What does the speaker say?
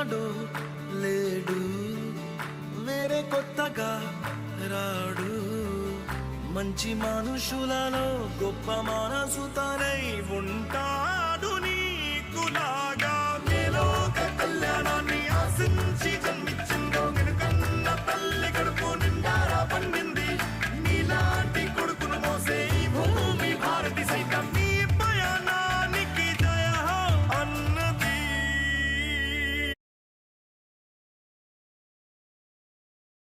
ఉన్నాడు లేడు, వేరే కొత్తగా రాడు. మంచి మనుషులలో గొప్ప మనసు తనై ఉంటా.